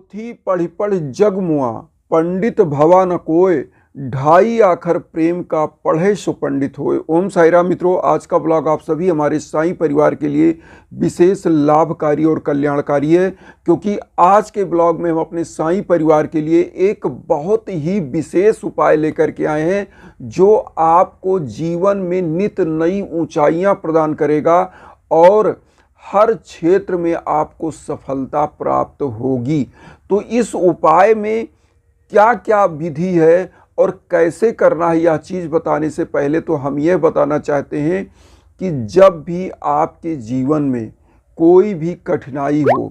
पोथी पढ़ पढ़ जग मुआ, पंडित भवा न कोय, ढाई आखर प्रेम का पढ़े सो पंडित होए। ओम साई राम मित्रों, आज का ब्लॉग आप सभी हमारे साईं परिवार के लिए विशेष लाभकारी और कल्याणकारी है, क्योंकि आज के ब्लॉग में हम अपने साईं परिवार के लिए एक बहुत ही विशेष उपाय लेकर के आए हैं, जो आपको जीवन में नित नई ऊंचाइयां प्रदान करेगा और हर क्षेत्र में आपको सफलता प्राप्त होगी। तो इस उपाय में क्या क्या विधि है और कैसे करना है, यह चीज़ बताने से पहले तो हम यह बताना चाहते हैं कि जब भी आपके जीवन में कोई भी कठिनाई हो,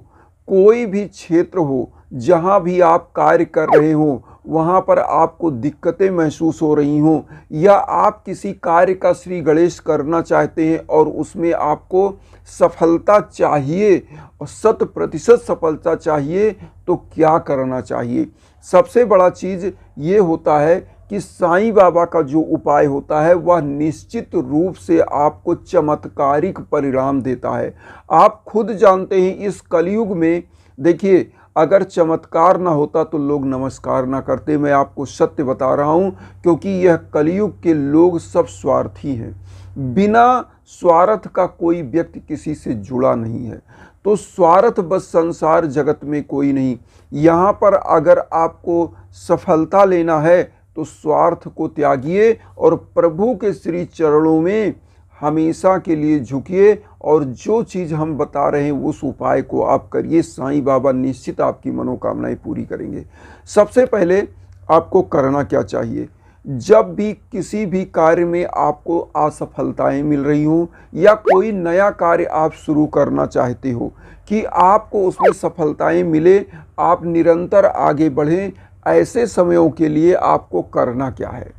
कोई भी क्षेत्र हो, जहाँ भी आप कार्य कर रहे हो, वहाँ पर आपको दिक्कतें महसूस हो रही हों, या आप किसी कार्य का श्री गणेश करना चाहते हैं और उसमें आपको सफलता चाहिए और 100% सफलता चाहिए, तो क्या करना चाहिए? सबसे बड़ा चीज़ ये होता है कि साईं बाबा का जो उपाय होता है वह निश्चित रूप से आपको चमत्कारिक परिणाम देता है। आप खुद जानते हैं, इस कलयुग में देखिए, अगर चमत्कार ना होता तो लोग नमस्कार ना करते। मैं आपको सत्य बता रहा हूँ, क्योंकि यह कलयुग के लोग सब स्वार्थी हैं। बिना स्वार्थ का कोई व्यक्ति किसी से जुड़ा नहीं है। तो स्वार्थ बस संसार जगत में कोई नहीं। यहाँ पर अगर आपको सफलता लेना है तो स्वार्थ को त्यागिए और प्रभु के श्री चरणों में हमेशा के लिए झुकिए, और जो चीज़ हम बता रहे हैं उस उपाय को आप करिए। साईं बाबा निश्चित आपकी मनोकामनाएं पूरी करेंगे। सबसे पहले आपको करना क्या चाहिए? जब भी किसी भी कार्य में आपको असफलताएं मिल रही हो, या कोई नया कार्य आप शुरू करना चाहते हो कि आपको उसमें सफलताएं मिले, आप निरंतर आगे बढ़ें, ऐसे समयों के लिए आपको करना क्या है?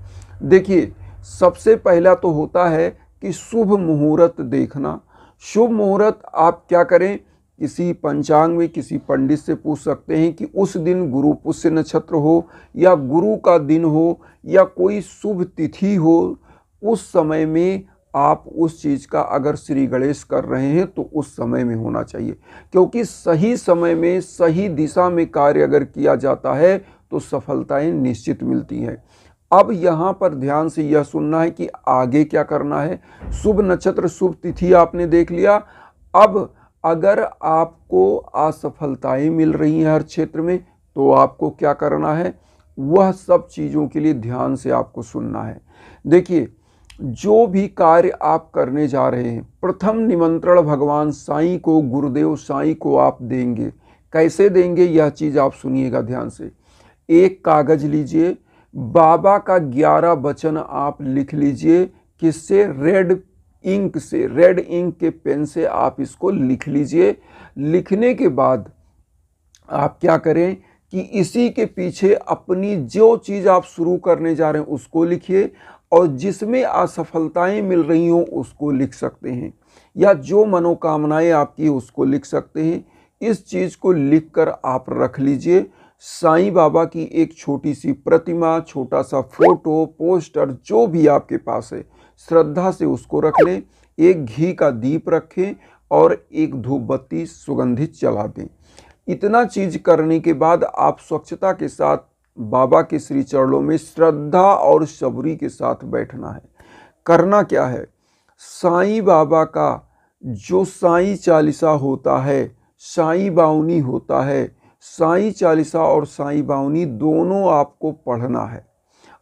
देखिए, सबसे पहला तो होता है कि शुभ मुहूर्त देखना। शुभ मुहूर्त आप क्या करें? किसी पंचांग में किसी पंडित से पूछ सकते हैं कि उस दिन गुरु पुष्य नक्षत्र हो, या गुरु का दिन हो, या कोई शुभ तिथि हो, उस समय में आप उस चीज़ का अगर श्री गणेश कर रहे हैं तो उस समय में होना चाहिए, क्योंकि सही समय में सही दिशा में कार्य अगर किया जाता है तो सफलताएं निश्चित मिलती हैं। अब यहाँ पर ध्यान से यह सुनना है कि आगे क्या करना है। शुभ नक्षत्र शुभ तिथि आपने देख लिया। अब अगर आपको असफलताएं मिल रही हैं हर क्षेत्र में, तो आपको क्या करना है? वह सब चीज़ों के लिए ध्यान से आपको सुनना है। देखिए, जो भी कार्य आप करने जा रहे हैं, प्रथम निमंत्रण भगवान साईं को, गुरुदेव साईं को आप देंगे। कैसे देंगे, यह चीज़ आप सुनिएगा ध्यान से। एक कागज लीजिए, बाबा का 11 वचन आप लिख लीजिए। किससे? रेड इंक से, रेड इंक के पेन से आप इसको लिख लीजिए। लिखने के बाद आप क्या करें कि इसी के पीछे अपनी जो चीज़ आप शुरू करने जा रहे हैं उसको लिखिए, और जिसमें असफलताएं मिल रही हों उसको लिख सकते हैं, या जो मनोकामनाएं आपकी उसको लिख सकते हैं। इस चीज़ को लिखकर आप रख लीजिए। साईं बाबा की एक छोटी सी प्रतिमा, छोटा सा फोटो, पोस्टर, जो भी आपके पास है, श्रद्धा से उसको रख लें। एक घी का दीप रखें और एक धूप बत्ती सुगंधित जला दें। इतना चीज करने के बाद आप स्वच्छता के साथ बाबा के श्री चरणों में श्रद्धा और सबरी के साथ बैठना है। करना क्या है? साईं बाबा का जो साईं चालीसा होता है, साईं बावनी होता है, साईं चालीसा और साईं बावनी दोनों आपको पढ़ना है।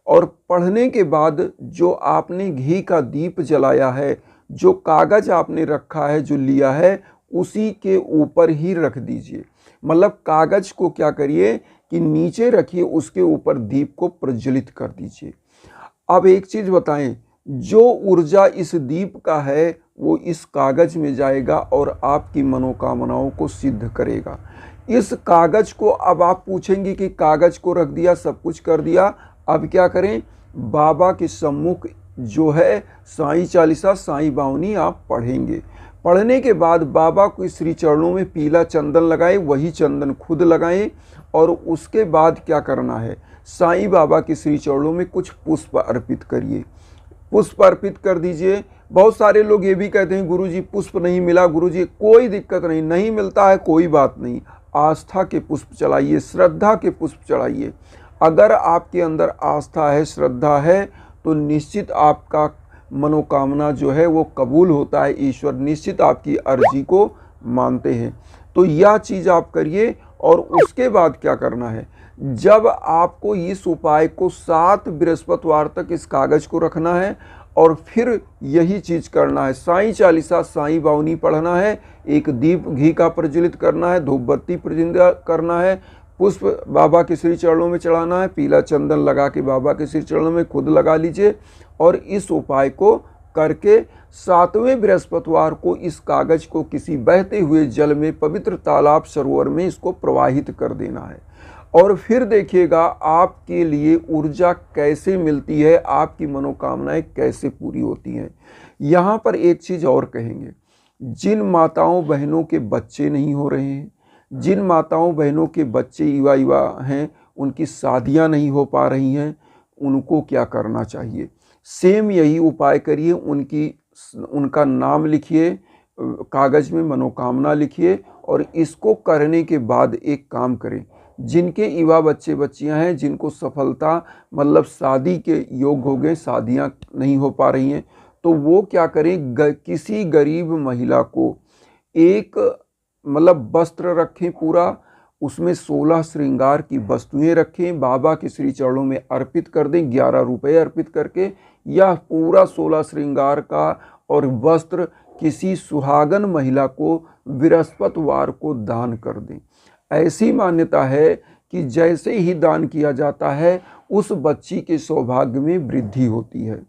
और पढ़ने के बाद जो आपने घी का दीप जलाया है, जो कागज आपने रखा है, जो लिया है, उसी के ऊपर ही रख दीजिए। मतलब कागज को क्या करिए कि नीचे रखिए, उसके ऊपर दीप को प्रज्वलित कर दीजिए। अब एक चीज़ बताएं, जो ऊर्जा इस दीप का है वो इस कागज में जाएगा और आपकी मनोकामनाओं को सिद्ध करेगा। इस कागज को अब आप पूछेंगे कि कागज को रख दिया, सब कुछ कर दिया, अब क्या करें? बाबा के सम्मुख जो है साईं चालीसा, साईं बावनी आप पढ़ेंगे। पढ़ने के बाद बाबा को श्री चरणों में पीला चंदन लगाएं, वही चंदन खुद लगाएं, और उसके बाद क्या करना है? साईं बाबा के श्री चरणों में कुछ पुष्प अर्पित करिए। पुष्प अर्पित कर दीजिए। बहुत सारे लोग ये भी कहते हैं गुरुजी पुष्प नहीं मिला, गुरुजी कोई दिक्कत नहीं, नहीं मिलता है कोई बात नहीं, आस्था के पुष्प चढ़ाइए, श्रद्धा के पुष्प चढ़ाइए। अगर आपके अंदर आस्था है, श्रद्धा है, तो निश्चित आपका मनोकामना जो है वो कबूल होता है। ईश्वर निश्चित आपकी अर्जी को मानते हैं। तो यह चीज़ आप करिए। और उसके बाद क्या करना है, जब आपको इस उपाय को 7 बृहस्पतिवार तक इस कागज़ को रखना है और फिर यही चीज़ करना है। साईं चालीसा, साईं बावनी पढ़ना है, एक दीप घी का प्रज्वलित करना है, धूप बत्ती प्रज्वलित करना है, पुष्प बाबा के श्री चरणों में चढ़ाना है, पीला चंदन लगा के बाबा के श्री चरणों में खुद लगा लीजिए। और इस उपाय को करके 7वें बृहस्पतिवार को इस कागज को किसी बहते हुए जल में, पवित्र तालाब सरोवर में इसको प्रवाहित कर देना है। और फिर देखिएगा आपके लिए ऊर्जा कैसे मिलती है, आपकी मनोकामनाएं कैसे पूरी होती हैं। यहाँ पर एक चीज़ और कहेंगे, जिन माताओं बहनों के बच्चे नहीं हो रहे हैं, जिन माताओं बहनों के बच्चे युवा हैं, उनकी शादियाँ नहीं हो पा रही हैं, उनको क्या करना चाहिए। सेम यही उपाय करिए। उनका नाम लिखिए, कागज़ में मनोकामना लिखिए और इसको करने के बाद एक काम करें, जिनके युवा बच्चे बच्चियां हैं, जिनको सफलता मतलब शादी के योग हो गए, शादियां नहीं हो पा रही हैं, तो वो क्या करें, किसी गरीब महिला को एक मतलब वस्त्र रखें पूरा, उसमें 16 श्रृंगार की वस्तुएं रखें, बाबा के श्री चरणों में अर्पित कर दें, 11 रुपये अर्पित करके, या पूरा 16 श्रृंगार का और वस्त्र किसी सुहागन महिला को बृहस्पतिवार को दान कर दें। ऐसी मान्यता है कि जैसे ही दान किया जाता है उस बच्ची के सौभाग्य में वृद्धि होती है।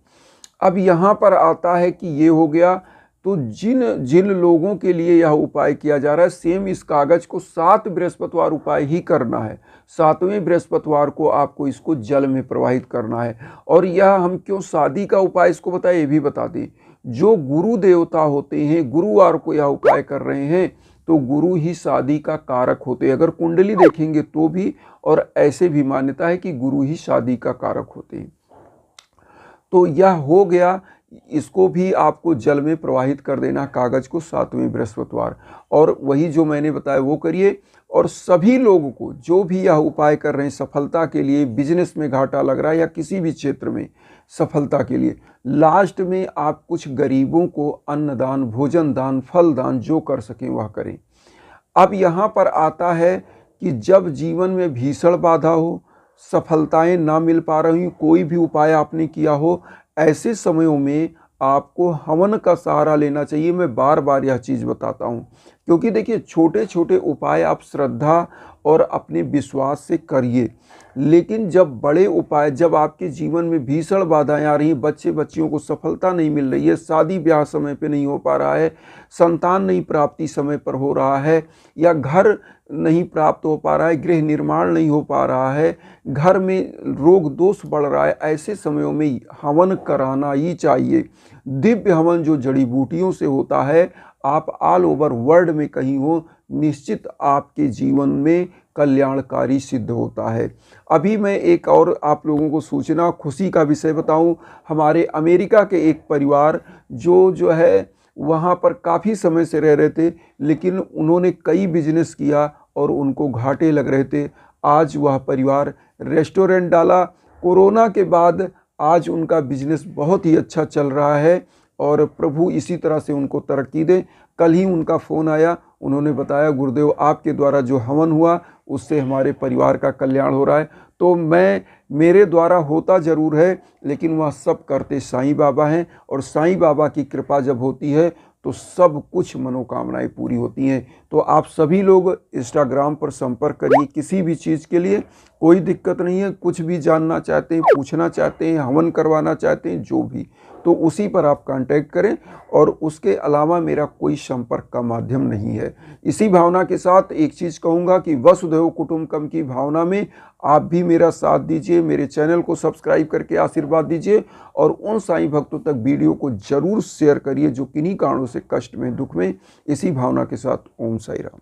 अब यहाँ पर आता है कि ये हो गया, तो जिन लोगों के लिए यह उपाय किया जा रहा है, सेम इस कागज़ को 7 बृहस्पतिवार उपाय ही करना है। 7वें बृहस्पतिवार को आपको इसको जल में प्रवाहित करना है। और यह हम क्यों शादी का उपाय इसको बताए, ये भी बता दें। जो गुरु देवता होते हैं, गुरुवार को यह उपाय कर रहे हैं, तो गुरु ही शादी का कारक होते हैं। अगर कुंडली देखेंगे तो भी, और ऐसे भी मान्यता है कि गुरु ही शादी का कारक होते हैं। तो यह हो गया, इसको भी आपको जल में प्रवाहित कर देना कागज़ को 7वें बृहस्पतिवार। और वही जो मैंने बताया वो करिए। और सभी लोगों को जो भी यह उपाय कर रहे हैं सफलता के लिए, बिजनेस में घाटा लग रहा है या किसी भी क्षेत्र में सफलता के लिए, लास्ट में आप कुछ गरीबों को अन्नदान, भोजन दान, फल दान जो कर सकें वह करें। अब यहाँ पर आता है कि जब जीवन में भीषण बाधा हो, सफलताएं ना मिल पा रही, कोई भी उपाय आपने किया हो, ऐसे समयों में आपको हवन का सहारा लेना चाहिए। मैं बार बार यह चीज़ बताता हूँ, क्योंकि देखिए छोटे छोटे उपाय आप श्रद्धा और अपने विश्वास से करिए, लेकिन जब बड़े उपाय, जब आपके जीवन में भीषण बाधाएं आ रही हैं, बच्चे बच्चियों को सफलता नहीं मिल रही है, शादी ब्याह समय पे नहीं हो पा रहा है, संतान नहीं प्राप्ति समय पर हो रहा है, या घर नहीं प्राप्त हो पा रहा है, गृह निर्माण नहीं हो पा रहा है, घर में रोग दोष बढ़ रहा है, ऐसे समयों में हवन कराना ही चाहिए। दिव्य हवन जो जड़ी बूटियों से होता है, आप ऑल ओवर वर्ल्ड में कहीं हो, निश्चित आपके जीवन में कल्याणकारी सिद्ध होता है। अभी मैं एक और आप लोगों को सूचना खुशी का विषय बताऊं। हमारे अमेरिका के एक परिवार जो है वहाँ पर काफ़ी समय से रह रहे थे, लेकिन उन्होंने कई बिजनेस किया और उनको घाटे लग रहे थे। आज वह परिवार रेस्टोरेंट डाला। कोरोना के बाद आज उनका बिजनेस बहुत ही अच्छा चल रहा है और प्रभु इसी तरह से उनको तरक्की दे। कल ही उनका फ़ोन आया, उन्होंने बताया गुरुदेव आपके द्वारा जो हवन हुआ उससे हमारे परिवार का कल्याण हो रहा है। तो मेरे द्वारा होता ज़रूर है, लेकिन वह सब करते साईं बाबा हैं, और साईं बाबा की कृपा जब होती है तो सब कुछ मनोकामनाएं पूरी होती हैं। तो आप सभी लोग इंस्टाग्राम पर संपर्क करिए किसी भी चीज़ के लिए, कोई दिक्कत नहीं है। कुछ भी जानना चाहते हैं, पूछना चाहते हैं, हवन करवाना चाहते हैं, जो भी, तो उसी पर आप कांटेक्ट करें। और उसके अलावा मेरा कोई संपर्क का माध्यम नहीं है। इसी भावना के साथ एक चीज़ कहूँगा कि वसुधैव कुटुंबकम की भावना में आप भी मेरा साथ दीजिए, मेरे चैनल को सब्सक्राइब करके आशीर्वाद दीजिए, और उन साईं भक्तों तक वीडियो को जरूर शेयर करिए जो किन्हीं कारणों से कष्ट में, दुख में। इसी भावना के साथ ओम साई राम।